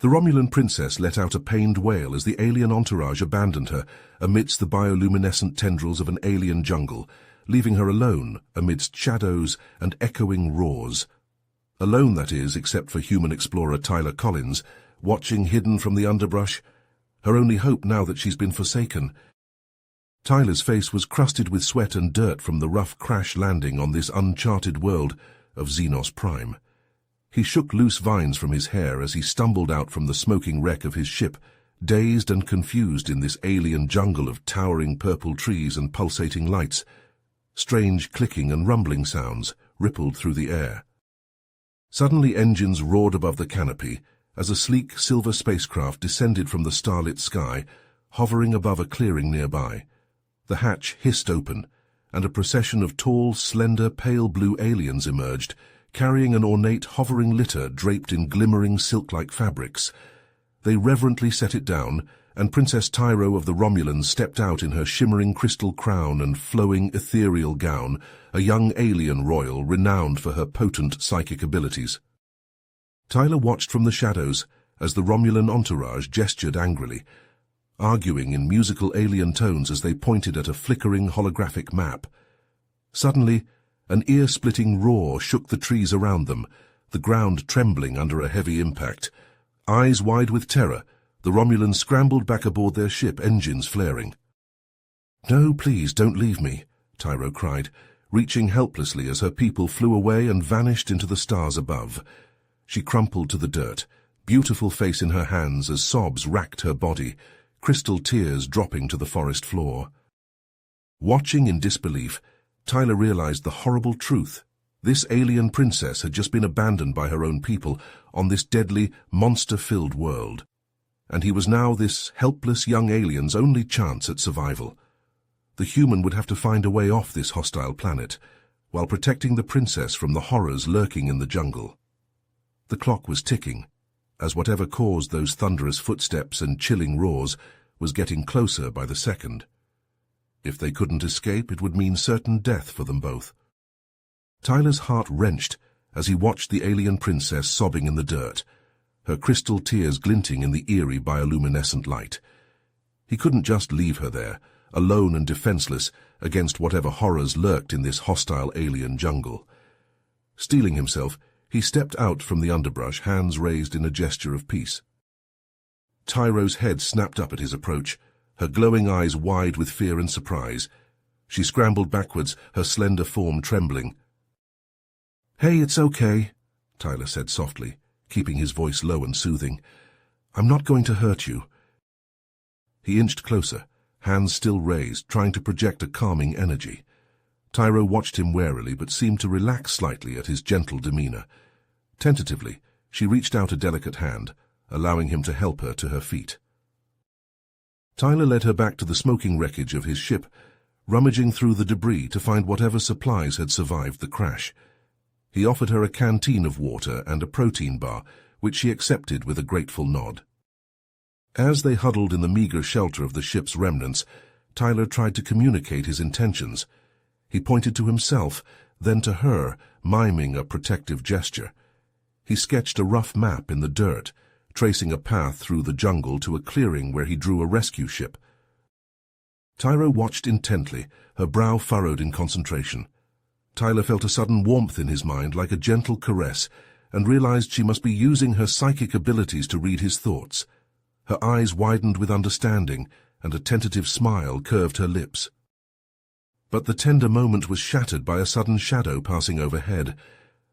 The Romulan princess let out a pained wail as the alien entourage abandoned her amidst the bioluminescent tendrils of an alien jungle, leaving her alone amidst shadows and echoing roars. Alone, that is, except for human explorer Tyler Collins, watching hidden from the underbrush, her only hope now that she's been forsaken. Tyler's face was crusted with sweat and dirt from the rough crash landing on this uncharted world of Xenos Prime. He shook loose vines from his hair as he stumbled out from the smoking wreck of his ship, dazed and confused in this alien jungle of towering purple trees and pulsating lights. Strange clicking and rumbling sounds rippled through the air. Suddenly engines roared above the canopy as a sleek silver spacecraft descended from the starlit sky, hovering above a clearing nearby. The hatch hissed open, and a procession of tall, slender, pale blue aliens emerged, carrying an ornate hovering litter draped in glimmering silk-like fabrics. They reverently set it down, and Princess Tyro of the Romulans stepped out in her shimmering crystal crown and flowing ethereal gown, a young alien royal renowned for her potent psychic abilities. Tyler watched from the shadows as the Romulan entourage gestured angrily, arguing in musical alien tones as they pointed at a flickering holographic map. Suddenly, an ear-splitting roar shook the trees around them, the ground trembling under a heavy impact. Eyes wide with terror, the Romulans scrambled back aboard their ship, engines flaring. "No, please, don't leave me," Tyro cried, reaching helplessly as her people flew away and vanished into the stars above. She crumpled to the dirt, beautiful face in her hands as sobs racked her body, crystal tears dropping to the forest floor. Watching in disbelief, Tyler realized the horrible truth. This alien princess had just been abandoned by her own people on this deadly, monster-filled world. And he was now this helpless young alien's only chance at survival. The human would have to find a way off this hostile planet, while protecting the princess from the horrors lurking in the jungle. The clock was ticking, as whatever caused those thunderous footsteps and chilling roars was getting closer by the second. If they couldn't escape, it would mean certain death for them both. Tyler's heart wrenched as he watched the alien princess sobbing in the dirt, her crystal tears glinting in the eerie bioluminescent light. He couldn't just leave her there, alone and defenseless against whatever horrors lurked in this hostile alien jungle. Steeling himself, he stepped out from the underbrush, hands raised in a gesture of peace. Tyro's head snapped up at his approach, her glowing eyes wide with fear and surprise. She scrambled backwards, her slender form trembling. "Hey, it's okay," Tyler said softly, keeping his voice low and soothing. "I'm not going to hurt you." He inched closer, hands still raised, trying to project a calming energy. Tyro watched him warily but seemed to relax slightly at his gentle demeanor. Tentatively, she reached out a delicate hand, allowing him to help her to her feet. Tyler led her back to the smoking wreckage of his ship, rummaging through the debris to find whatever supplies had survived the crash. He offered her a canteen of water and a protein bar, which she accepted with a grateful nod. As they huddled in the meager shelter of the ship's remnants, Tyler tried to communicate his intentions. He pointed to himself, then to her, miming a protective gesture. He sketched a rough map in the dirt, tracing a path through the jungle to a clearing where he drew a rescue ship. Tyro watched intently, her brow furrowed in concentration. Tyler felt a sudden warmth in his mind, like a gentle caress, and realized she must be using her psychic abilities to read his thoughts. Her eyes widened with understanding, and a tentative smile curved her lips. But the tender moment was shattered by a sudden shadow passing overhead.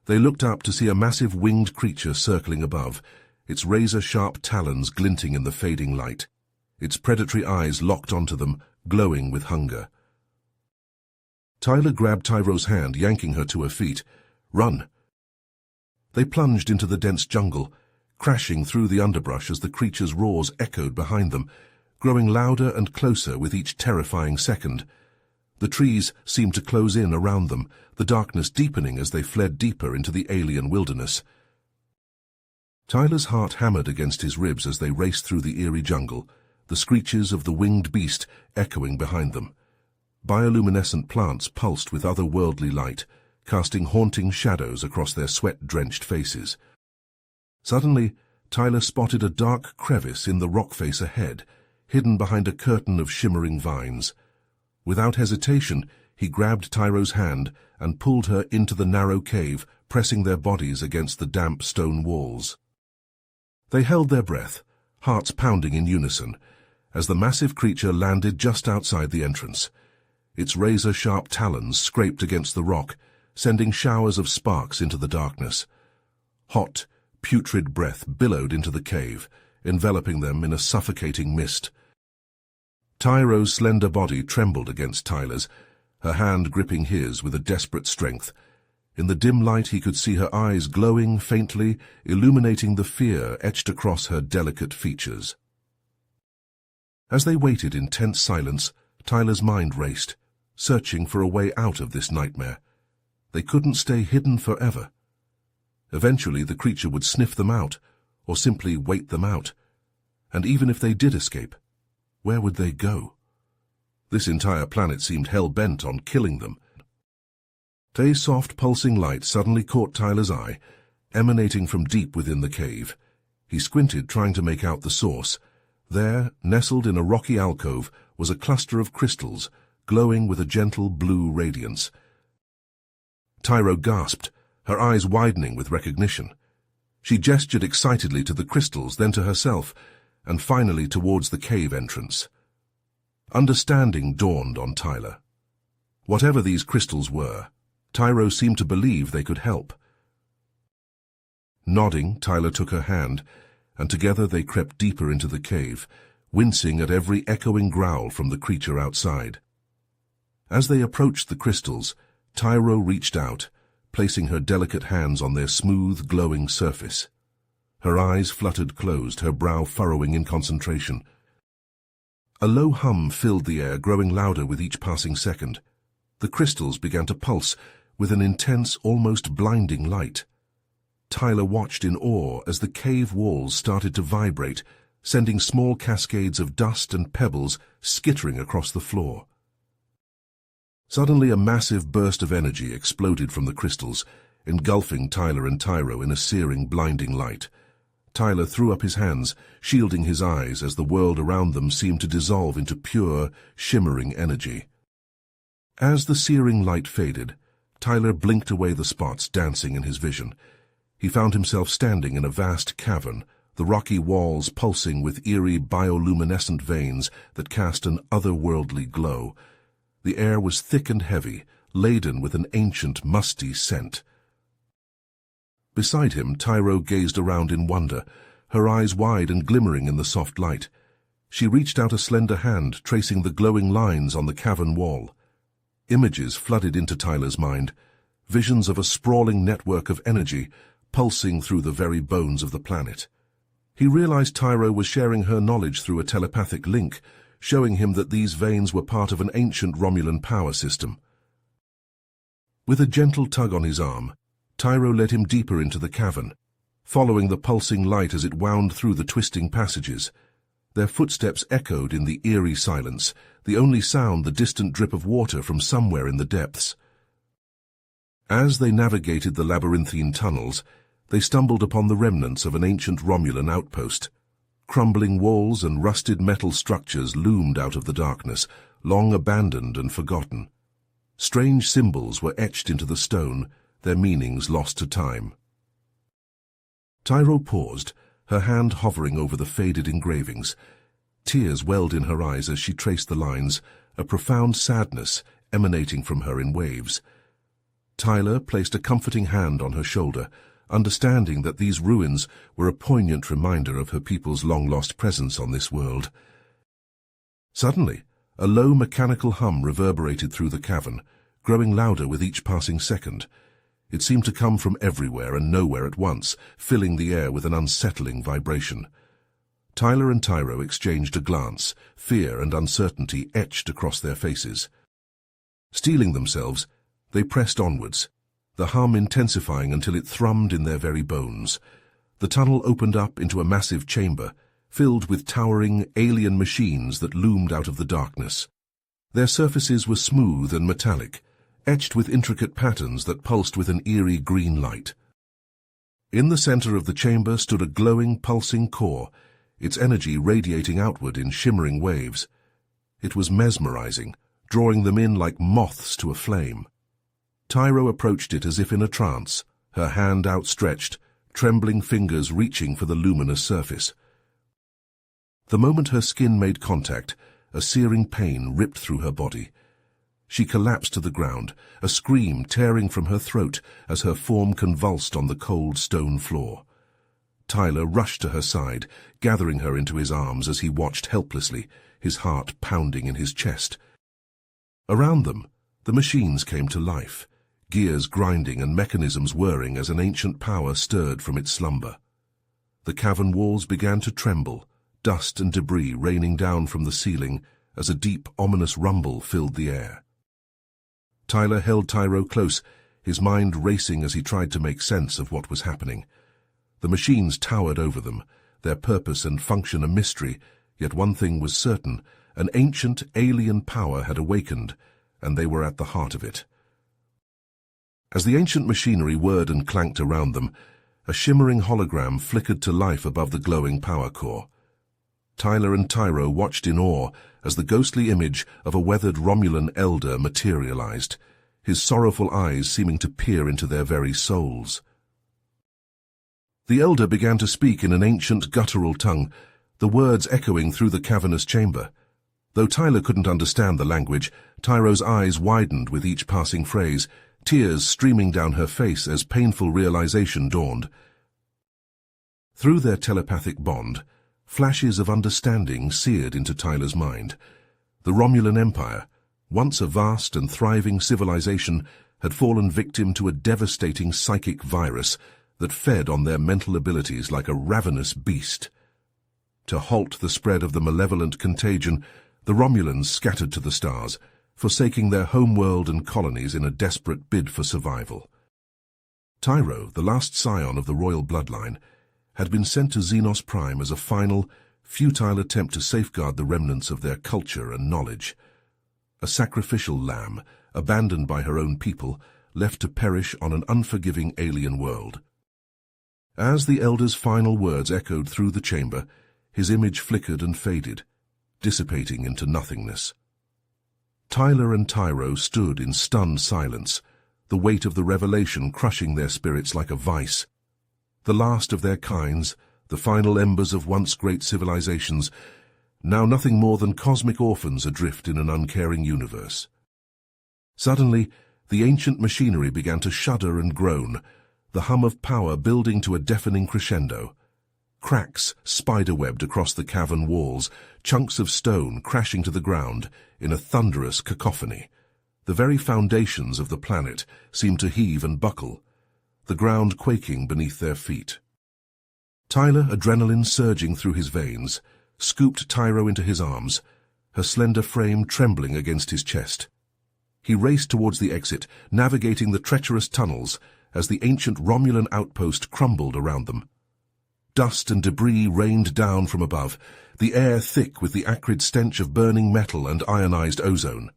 They looked up to see a massive winged creature circling above, its razor-sharp talons glinting in the fading light, its predatory eyes locked onto them, glowing with hunger. Tyler grabbed Tyro's hand, yanking her to her feet. "Run!" They plunged into the dense jungle, crashing through the underbrush as the creature's roars echoed behind them, growing louder and closer with each terrifying second. The trees seemed to close in around them, the darkness deepening as they fled deeper into the alien wilderness. Tyler's heart hammered against his ribs as they raced through the eerie jungle, the screeches of the winged beast echoing behind them. Bioluminescent plants pulsed with otherworldly light, casting haunting shadows across their sweat-drenched faces. Suddenly, Tyler spotted a dark crevice in the rock face ahead, hidden behind a curtain of shimmering vines. Without hesitation, he grabbed Tyro's hand and pulled her into the narrow cave, pressing their bodies against the damp stone walls. They held their breath, hearts pounding in unison, as the massive creature landed just outside the entrance. Its razor-sharp talons scraped against the rock, sending showers of sparks into the darkness. Hot, putrid breath billowed into the cave, enveloping them in a suffocating mist. Tyro's slender body trembled against Tyler's, her hand gripping his with a desperate strength. In the dim light he could see her eyes glowing faintly, illuminating the fear etched across her delicate features. As they waited in tense silence, Tyler's mind raced, searching for a way out of this nightmare. They couldn't stay hidden forever. Eventually the creature would sniff them out, or simply wait them out. And even if they did escape, where would they go? This entire planet seemed hell-bent on killing them. A soft, pulsing light suddenly caught Tyler's eye, emanating from deep within the cave. He squinted, trying to make out the source. There, nestled in a rocky alcove, was a cluster of crystals, glowing with a gentle blue radiance. Tyro gasped, her eyes widening with recognition. She gestured excitedly to the crystals, then to herself, and finally towards the cave entrance. Understanding dawned on Tyler. Whatever these crystals were, Tyro seemed to believe they could help. Nodding, Tyler took her hand, and together they crept deeper into the cave, wincing at every echoing growl from the creature outside. As they approached the crystals, Tyro reached out, placing her delicate hands on their smooth, glowing surface. Her eyes fluttered closed, her brow furrowing in concentration. A low hum filled the air, growing louder with each passing second. The crystals began to pulse with an intense, almost blinding light. Tyler watched in awe as the cave walls started to vibrate, sending small cascades of dust and pebbles skittering across the floor. Suddenly a massive burst of energy exploded from the crystals, engulfing Tyler and Tyro in a searing, blinding light. Tyler threw up his hands, shielding his eyes as the world around them seemed to dissolve into pure, shimmering energy. As the searing light faded, Tyler blinked away the spots dancing in his vision. He found himself standing in a vast cavern, the rocky walls pulsing with eerie bioluminescent veins that cast an otherworldly glow. The air was thick and heavy, laden with an ancient, musty scent. Beside him, Tyro gazed around in wonder, her eyes wide and glimmering in the soft light. She reached out a slender hand, tracing the glowing lines on the cavern wall. Images flooded into Tyler's mind, visions of a sprawling network of energy, pulsing through the very bones of the planet. He realized Tyro was sharing her knowledge through a telepathic link, showing him that these veins were part of an ancient Romulan power system. With a gentle tug on his arm, Tyro led him deeper into the cavern, following the pulsing light as it wound through the twisting passages. Their footsteps echoed in the eerie silence, the only sound the distant drip of water from somewhere in the depths. As they navigated the labyrinthine tunnels, they stumbled upon the remnants of an ancient Romulan outpost. Crumbling walls and rusted metal structures loomed out of the darkness, long abandoned and forgotten. Strange symbols were etched into the stone, their meanings lost to time. Tyro paused, her hand hovering over the faded engravings. Tears welled in her eyes as she traced the lines, a profound sadness emanating from her in waves. Tyler placed a comforting hand on her shoulder, understanding that these ruins were a poignant reminder of her people's long-lost presence on this world. Suddenly, a low mechanical hum reverberated through the cavern, growing louder with each passing second. It seemed to come from everywhere and nowhere at once, filling the air with an unsettling vibration. Tyler and Tyro exchanged a glance, fear and uncertainty etched across their faces. Steeling themselves, they pressed onwards, the hum intensifying until it thrummed in their very bones. The tunnel opened up into a massive chamber, filled with towering alien machines that loomed out of the darkness. Their surfaces were smooth and metallic, etched with intricate patterns that pulsed with an eerie green light. In the center of the chamber stood a glowing, pulsing core, its energy radiating outward in shimmering waves. It was mesmerizing, drawing them in like moths to a flame. Tyro approached it as if in a trance, her hand outstretched, trembling fingers reaching for the luminous surface. The moment her skin made contact, a searing pain ripped through her body. She collapsed to the ground, a scream tearing from her throat as her form convulsed on the cold stone floor. Tyler rushed to her side, gathering her into his arms as he watched helplessly, his heart pounding in his chest. Around them, the machines came to life, gears grinding and mechanisms whirring as an ancient power stirred from its slumber. The cavern walls began to tremble, dust and debris raining down from the ceiling as a deep, ominous rumble filled the air. Tyler held Tyro close, his mind racing as he tried to make sense of what was happening. The machines towered over them, their purpose and function a mystery, yet one thing was certain: an ancient alien power had awakened, and they were at the heart of it. As the ancient machinery whirred and clanked around them, a shimmering hologram flickered to life above the glowing power core. Tyler and Tyro watched in awe as the ghostly image of a weathered Romulan elder materialized, his sorrowful eyes seeming to peer into their very souls. The elder began to speak in an ancient guttural tongue, the words echoing through the cavernous chamber. Though Tyler couldn't understand the language, Tyro's eyes widened with each passing phrase, tears streaming down her face as painful realization dawned. Through their telepathic bond, flashes of understanding seared into Tyler's mind. The Romulan Empire, once a vast and thriving civilization, had fallen victim to a devastating psychic virus that fed on their mental abilities like a ravenous beast. To halt the spread of the malevolent contagion, the Romulans scattered to the stars, forsaking their homeworld and colonies in a desperate bid for survival. Tyro, the last scion of the royal bloodline, had been sent to Xenos Prime as a final, futile attempt to safeguard the remnants of their culture and knowledge. A sacrificial lamb, abandoned by her own people, left to perish on an unforgiving alien world. As the elder's final words echoed through the chamber, his image flickered and faded, dissipating into nothingness. Tyler and Tyro stood in stunned silence, the weight of the revelation crushing their spirits like a vice. The last of their kinds, the final embers of once great civilizations, now nothing more than cosmic orphans adrift in an uncaring universe. Suddenly, the ancient machinery began to shudder and groan, the hum of power building to a deafening crescendo. Cracks spiderwebbed across the cavern walls, chunks of stone crashing to the ground in a thunderous cacophony. The very foundations of the planet seemed to heave and buckle, the ground quaking beneath their feet. Tyler, adrenaline surging through his veins, scooped Tyro into his arms, her slender frame trembling against his chest. He raced towards the exit, navigating the treacherous tunnels as the ancient Romulan outpost crumbled around them. Dust and debris rained down from above, the air thick with the acrid stench of burning metal and ionized ozone.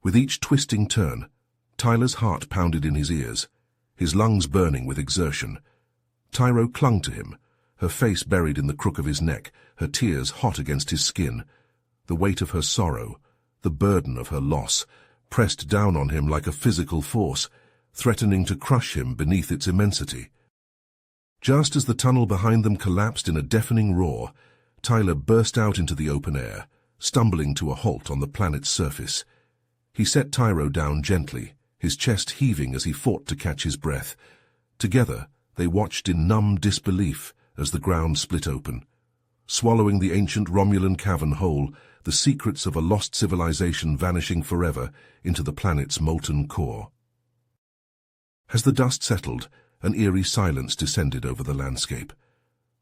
With each twisting turn, Tyler's heart pounded in his ears, his lungs burning with exertion. Tyro clung to him, her face buried in the crook of his neck, her tears hot against his skin. The weight of her sorrow, the burden of her loss, pressed down on him like a physical force, threatening to crush him beneath its immensity. Just as the tunnel behind them collapsed in a deafening roar, Tyler burst out into the open air, stumbling to a halt on the planet's surface. He set Tyro down gently, his chest heaving as he fought to catch his breath. Together, they watched in numb disbelief as the ground split open, swallowing the ancient Romulan cavern whole, the secrets of a lost civilization vanishing forever into the planet's molten core. As the dust settled, an eerie silence descended over the landscape.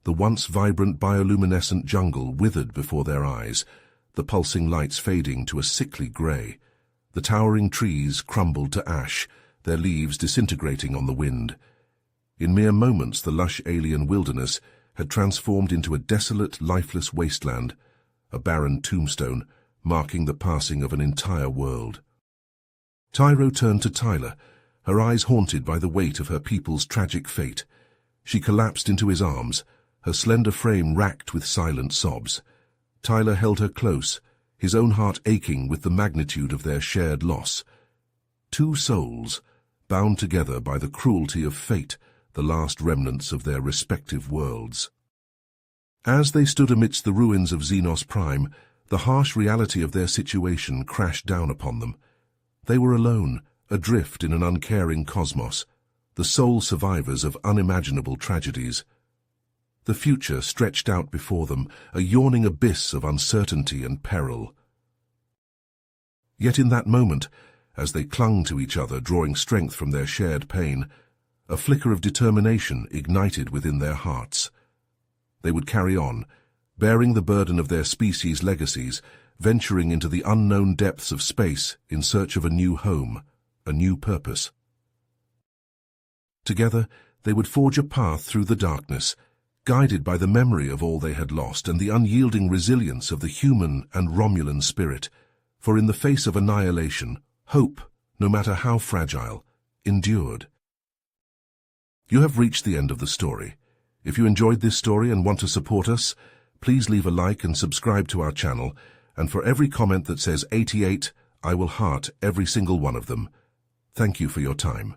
The once vibrant bioluminescent jungle withered before their eyes, the pulsing lights fading to a sickly grey. The towering trees crumbled to ash, their leaves disintegrating on the wind. In mere moments, the lush alien wilderness had transformed into a desolate, lifeless wasteland, a barren tombstone marking the passing of an entire world. Tyro turned to Tyler, her eyes haunted by the weight of her people's tragic fate. She collapsed into his arms, her slender frame racked with silent sobs. Tyler held her close, his own heart aching with the magnitude of their shared loss. Two souls, bound together by the cruelty of fate, the last remnants of their respective worlds. As they stood amidst the ruins of Xenos Prime, the harsh reality of their situation crashed down upon them. They were alone, adrift in an uncaring cosmos, the sole survivors of unimaginable tragedies. The future stretched out before them, a yawning abyss of uncertainty and peril. Yet in that moment, as they clung to each other, drawing strength from their shared pain, a flicker of determination ignited within their hearts. They would carry on, bearing the burden of their species' legacies, venturing into the unknown depths of space in search of a new home, a new purpose. Together, they would forge a path through the darkness, guided by the memory of all they had lost and the unyielding resilience of the human and Romulan spirit, for in the face of annihilation, hope, no matter how fragile, endured. You have reached the end of the story. If you enjoyed this story and want to support us, please leave a like and subscribe to our channel, and for every comment that says 88, I will heart every single one of them. Thank you for your time.